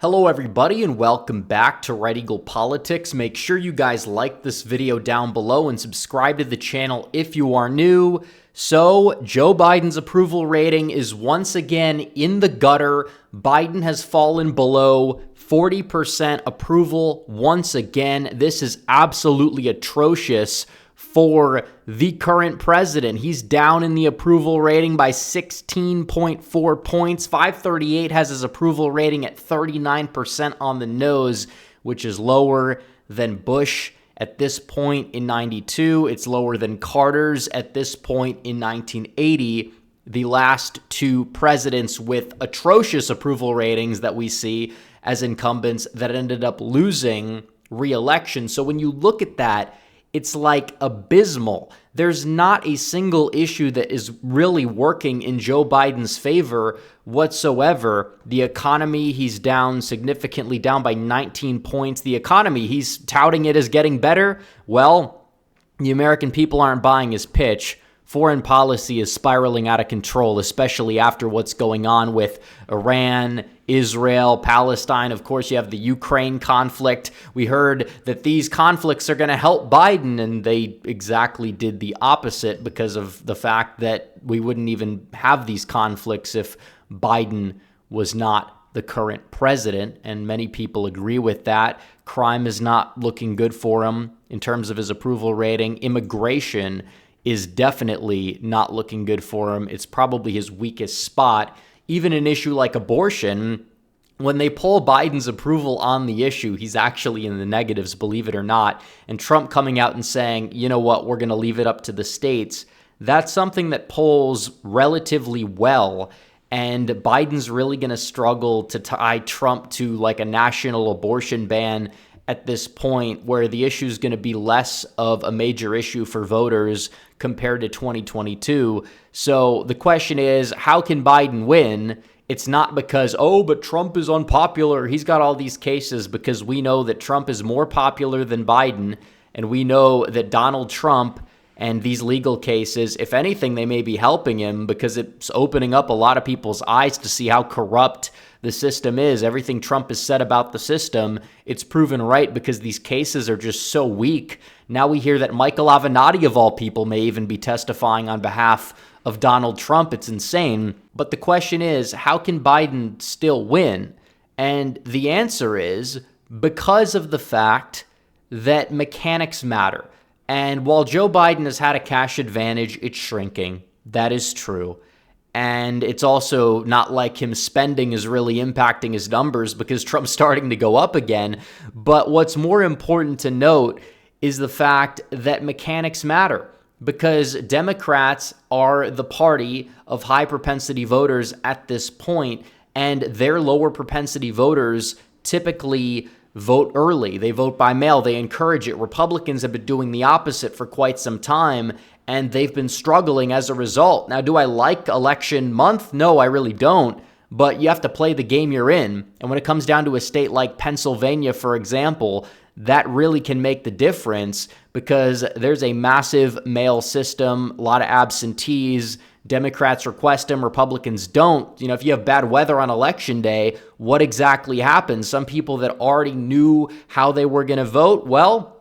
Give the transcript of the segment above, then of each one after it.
Hello everybody and welcome back to Red Eagle Politics. Make sure you guys like this video down below and subscribe to the channel if you are new. So, Joe Biden's approval rating is once again in the gutter. Biden has fallen below 40% approval once again. This is absolutely atrocious for the current president. He's down in the approval rating by 16.4 points. 538 has his approval rating at 39% on the nose, which is lower than Bush at this point in 92. It's lower than Carter's at this point in 1980. The last two presidents with atrocious approval ratings that we see as incumbents that ended up losing re-election. So when you look at that, it's like abysmal. There's not a single issue that is really working in Joe Biden's favor whatsoever. The economy, he's down significantly, down by 19 points. The economy, he's touting it as getting better. Well, the American people aren't buying his pitch. Foreign policy is spiraling out of control, especially after what's going on with Iran, Israel, Palestine. Of course, you have the Ukraine conflict. We heard that these conflicts are going to help Biden, and they exactly did the opposite because of the fact that we wouldn't even have these conflicts if Biden was not the current president, and many people agree with that. Crime is not looking good for him in terms of his approval rating. Immigration is definitely not looking good for him. It's probably his weakest spot. Even an issue like abortion, when they poll Biden's approval on the issue, he's actually in the negatives, believe it or not. And Trump coming out and saying, you know what, we're going to leave it up to the states. That's something that polls relatively well. And Biden's really going to struggle to tie Trump to like a national abortion ban at this point, where the issue is going to be less of a major issue for voters compared to 2022. So the question is, how can Biden win? It's not because, oh, but Trump is unpopular. He's got all these cases, because we know that Trump is more popular than Biden. And we know that Donald Trump and these legal cases, if anything, they may be helping him, because it's opening up a lot of people's eyes to see how corrupt the system is. Everything Trump has said about the system, it's proven right because these cases are just so weak. Now we hear that Michael Avenatti, of all people, may even be testifying on behalf of Donald Trump. It's insane. But the question is, how can Biden still win? And the answer is because of the fact that mechanics matter. And while Joe Biden has had a cash advantage, it's shrinking. That is true. And it's also not like him spending is really impacting his numbers, because Trump's starting to go up again. But what's more important to note is the fact that mechanics matter, because Democrats are the party of high propensity voters at this point, and their lower propensity voters typically vote early. They vote by mail. They encourage it. Republicans have been doing the opposite for quite some time, and they've been struggling as a result. Now, do I like election month? No, I really don't. But you have to play the game you're in. And when it comes down to a state like Pennsylvania, for example, that really can make the difference, because there's a massive mail system, a lot of absentees. Democrats request them, Republicans don't. You know, if you have bad weather on election day, what exactly happens? Some people that already knew how they were going to vote, well,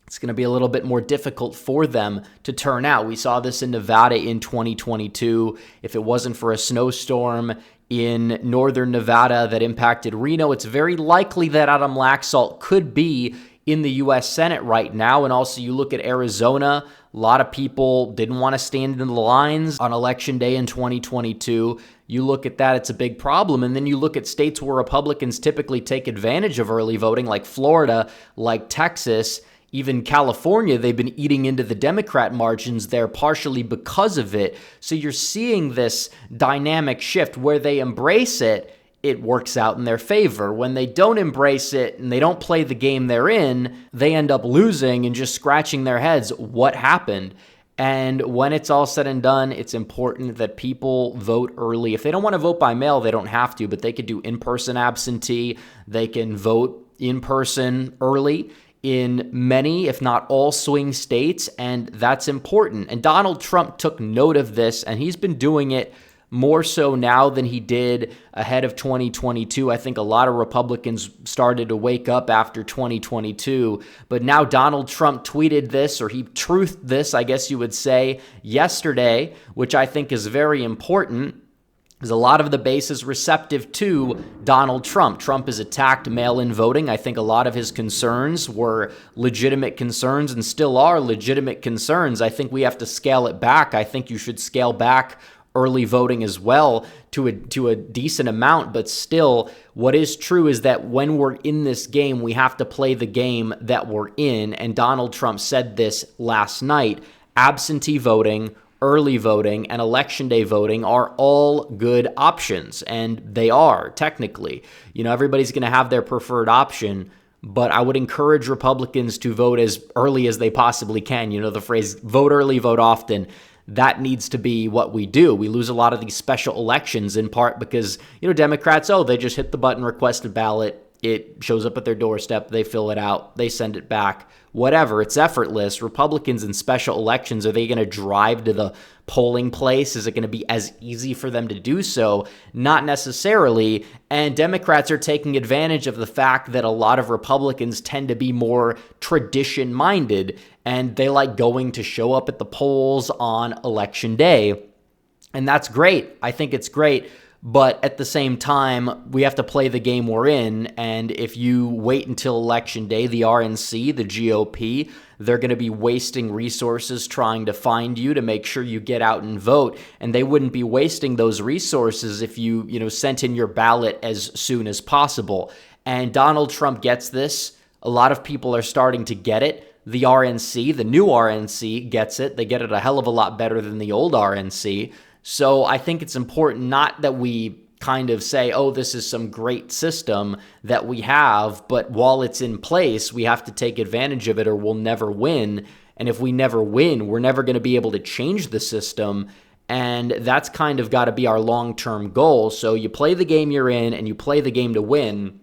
it's going to be a little bit more difficult for them to turn out. We saw this in Nevada in 2022. If it wasn't for a snowstorm in northern Nevada that impacted Reno, it's very likely that Adam Laxalt could be in the U.S. Senate right now. And also, you look at Arizona, a lot of people didn't want to stand in the lines on election day in 2022. You look at that, it's a big problem. And then you look at states where Republicans typically take advantage of early voting, like Florida, like Texas, even California. They've been eating into the Democrat margins there partially because of it. So you're seeing this dynamic shift where they embrace it, it works out in their favor. When they don't embrace it and they don't play the game they're in, they end up losing and just scratching their heads. What happened? And when it's all said and done, it's important that people vote early. If they don't want to vote by mail, they don't have to, but they could do in-person absentee. They can vote in person early in many, if not all, swing states, and that's important. And Donald Trump took note of this, and he's been doing it more so now than he did ahead of 2022. I think a lot of Republicans started to wake up after 2022. But now Donald Trump tweeted this, or he truthed this, I guess you would say, yesterday, which I think is very important. Because a lot of the base is receptive to Donald Trump. Trump has attacked mail-in voting. I think a lot of his concerns were legitimate concerns and still are legitimate concerns. I think we have to scale it back. I think you should scale back early voting as well to a decent amount. But still, what is true is that when we're in this game, we have to play the game that we're in. And Donald Trump said this last night. Absentee voting, early voting, and election day voting are all good options, and they are technically. Everybody's going to have their preferred option, but I would encourage Republicans to vote as early as they possibly can. The phrase vote early, vote often. That needs to be what we do. We lose a lot of these special elections in part because, Democrats, they just hit the button, request a ballot. It shows up at their doorstep. They fill it out. They send it back. Whatever. It's effortless. Republicans in special elections, are they going to drive to the polling place? Is it going to be as easy for them to do so? Not necessarily. And Democrats are taking advantage of the fact that a lot of Republicans tend to be more tradition-minded, and they like going to show up at the polls on Election Day. And that's great. I think it's great. But at the same time, we have to play the game we're in. And if you wait until Election Day, the RNC, the GOP, they're going to be wasting resources trying to find you to make sure you get out and vote. And they wouldn't be wasting those resources if you sent in your ballot as soon as possible. And Donald Trump gets this. A lot of people are starting to get it. The RNC, the new RNC, gets it. They get it a hell of a lot better than the old RNC. So I think it's important not that we kind of say, this is some great system that we have, but while it's in place, we have to take advantage of it or we'll never win. And if we never win, we're never going to be able to change the system. And that's kind of got to be our long-term goal. So you play the game you're in and you play the game to win.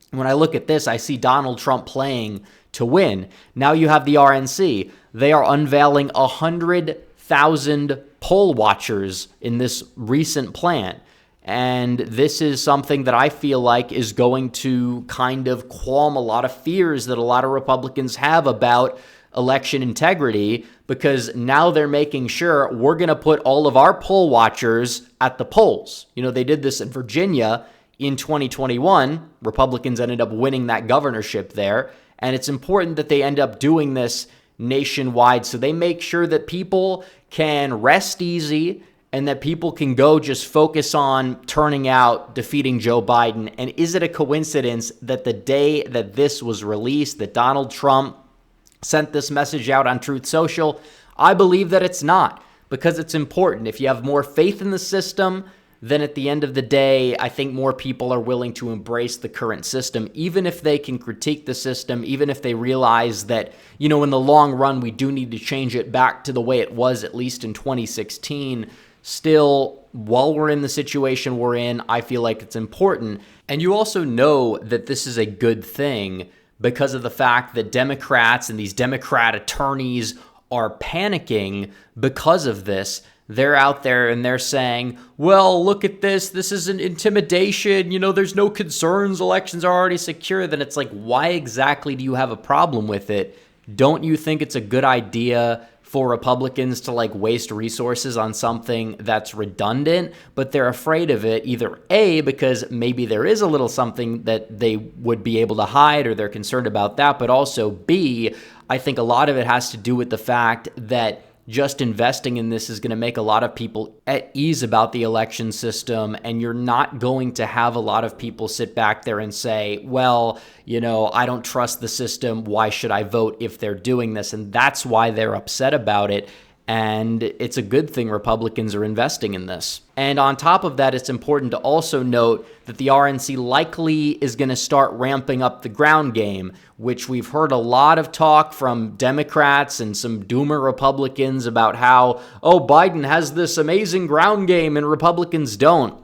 When I look at this, I see Donald Trump playing to win. Now you have the RNC. They are unveiling 100,000 poll watchers in this recent plan. And this is something that I feel like is going to kind of qualm a lot of fears that a lot of Republicans have about election integrity, because now they're making sure we're going to put all of our poll watchers at the polls. They did this in Virginia in 2021. Republicans ended up winning that governorship there. And it's important that they end up doing this nationwide, so they make sure that people can rest easy and that people can go just focus on turning out, defeating Joe Biden. And is it a coincidence that the day that this was released, that Donald Trump sent this message out on Truth Social? I believe that it's not, because it's important. If you have more faith in the system, then at the end of the day, I think more people are willing to embrace the current system, even if they can critique the system, even if they realize that, in the long run, we do need to change it back to the way it was, at least in 2016. Still, while we're in the situation we're in, I feel like it's important. And you also know that this is a good thing because of the fact that Democrats and these Democrat attorneys are panicking because of this. They're out there and they're saying, well, look at this. This is an intimidation. There's no concerns. Elections are already secure. Then it's like, why exactly do you have a problem with it? Don't you think it's a good idea for Republicans to waste resources on something that's redundant? But they're afraid of it, either A, because maybe there is a little something that they would be able to hide or they're concerned about that. But also B, I think a lot of it has to do with the fact that just investing in this is going to make a lot of people at ease about the election system, and you're not going to have a lot of people sit back there and say, well, I don't trust the system. Why should I vote if they're doing this? And that's why they're upset about it. And it's a good thing Republicans are investing in this. And on top of that, it's important to also note that the RNC likely is going to start ramping up the ground game, which we've heard a lot of talk from Democrats and some doomer Republicans about how, Biden has this amazing ground game and Republicans don't.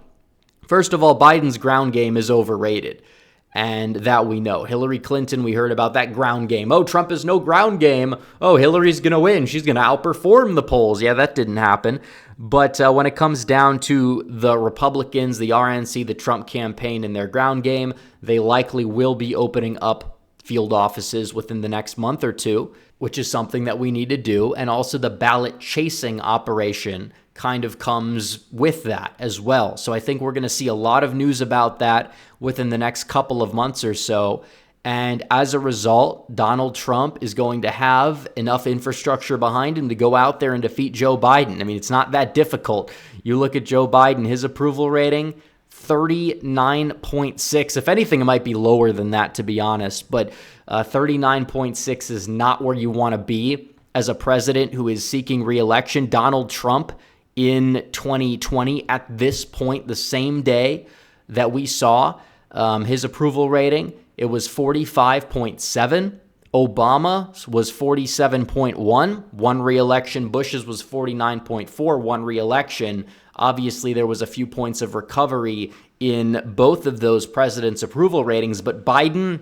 First of all, Biden's ground game is overrated. And that we know. Hillary Clinton, we heard about that ground game. Oh, Trump is no ground game. Oh, Hillary's going to win. She's going to outperform the polls. Yeah, that didn't happen. But when it comes down to the Republicans, the RNC, the Trump campaign and their ground game, they likely will be opening up field offices within the next month or two, which is something that we need to do. And also the ballot chasing operation kind of comes with that as well. So I think we're going to see a lot of news about that within the next couple of months or so. And as a result, Donald Trump is going to have enough infrastructure behind him to go out there and defeat Joe Biden. I mean, it's not that difficult. You look at Joe Biden, his approval rating, 39.6. If anything, it might be lower than that, to be honest. But 39.6 is not where you want to be as a president who is seeking re-election. Donald Trump in 2020, at this point, the same day that we saw his approval rating, it was 45.7. Obama was 47.1. One re-election. Bush's was 49.4. One re-election. Obviously, there was a few points of recovery in both of those presidents' approval ratings, but Biden,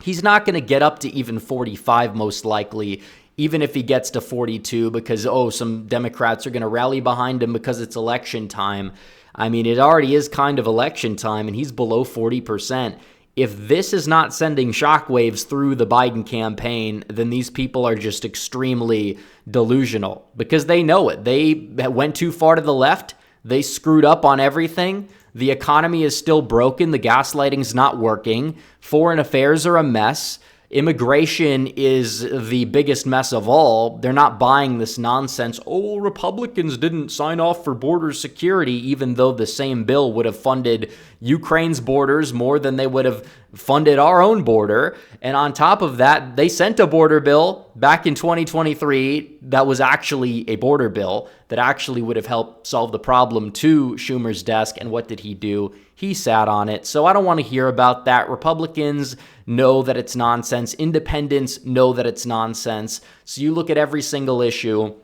he's not going to get up to even 45 most likely, even if he gets to 42, because, some Democrats are going to rally behind him because it's election time. I mean, it already is kind of election time, and he's below 40%. If this is not sending shockwaves through the Biden campaign, then these people are just extremely delusional because they know it. They went too far to the left. They screwed up on everything. The economy is still broken. The gaslighting's not working. Foreign affairs are a mess. Immigration is the biggest mess of all. They're not buying this nonsense. Oh, Republicans didn't sign off for border security, even though the same bill would have funded Ukraine's borders more than they would have funded our own border. And on top of that, they sent a border bill back in 2023 that was actually a border bill that actually would have helped solve the problem to Schumer's desk. And what did he do? He sat on it. So I don't want to hear about that. Republicans know that it's nonsense. Independents know that it's nonsense. So you look at every single issue.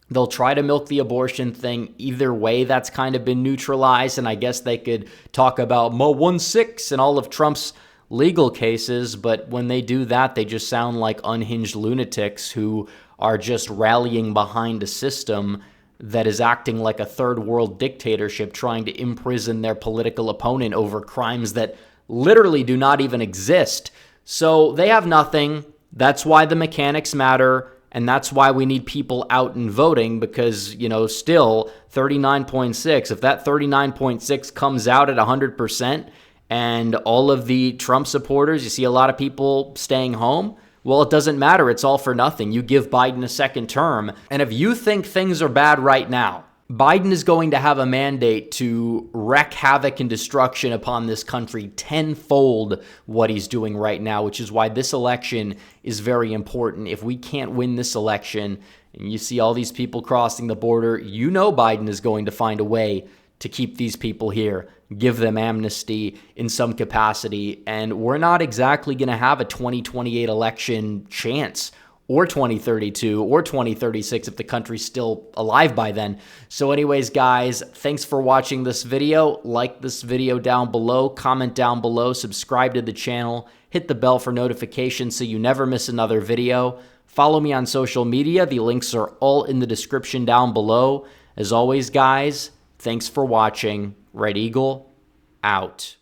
They'll try to milk the abortion thing. Either way, that's kind of been neutralized. And I guess they could talk about Mo 1-6 and all of Trump's legal cases. But when they do that, they just sound like unhinged lunatics who are just rallying behind a system that is acting like a third world dictatorship, trying to imprison their political opponent over crimes that literally do not even exist. So they have nothing. That's why the mechanics matter. And that's why we need people out and voting because, still 39.6. If that 39.6 comes out at 100% and all of the Trump supporters, you see a lot of people staying home. Well, it doesn't matter. It's all for nothing. You give Biden a second term. And if you think things are bad right now, Biden is going to have a mandate to wreak havoc and destruction upon this country tenfold what he's doing right now, which is why this election is very important. If we can't win this election and you see all these people crossing the border, Biden is going to find a way to keep these people here, give them amnesty in some capacity. And we're not exactly going to have a 2028 election chance, or 2032 or 2036 if the country's still alive by then. So anyways, guys, thanks for watching this video. Like this video down below, comment down below, subscribe to the channel, hit the bell for notifications so you never miss another video. Follow me on social media. The links are all in the description down below. As always, guys, thanks for watching. Red Eagle, out.